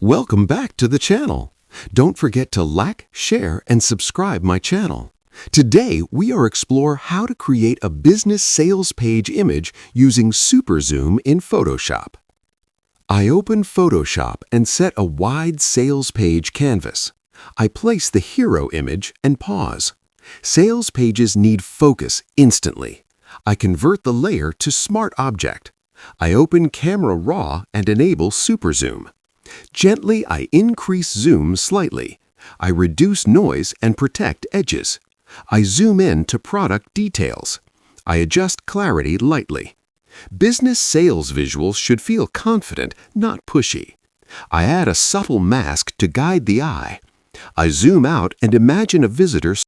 Welcome back to the channel. Don't forget to like, share, and subscribe my channel. Today, we are explore how to create a business sales page image using Super Zoom in Photoshop. I open Photoshop and set a wide sales page canvas. I place the hero image and pause. Sales pages need focus instantly. I convert the layer to Smart Object. I open Camera Raw and enable Super Zoom. Gently, I increase zoom slightly. I reduce noise and protect edges. I zoom in to product details. I adjust clarity lightly. Business sales visuals should feel confident, not pushy. I add a subtle mask to guide the eye. I zoom out and imagine a visitor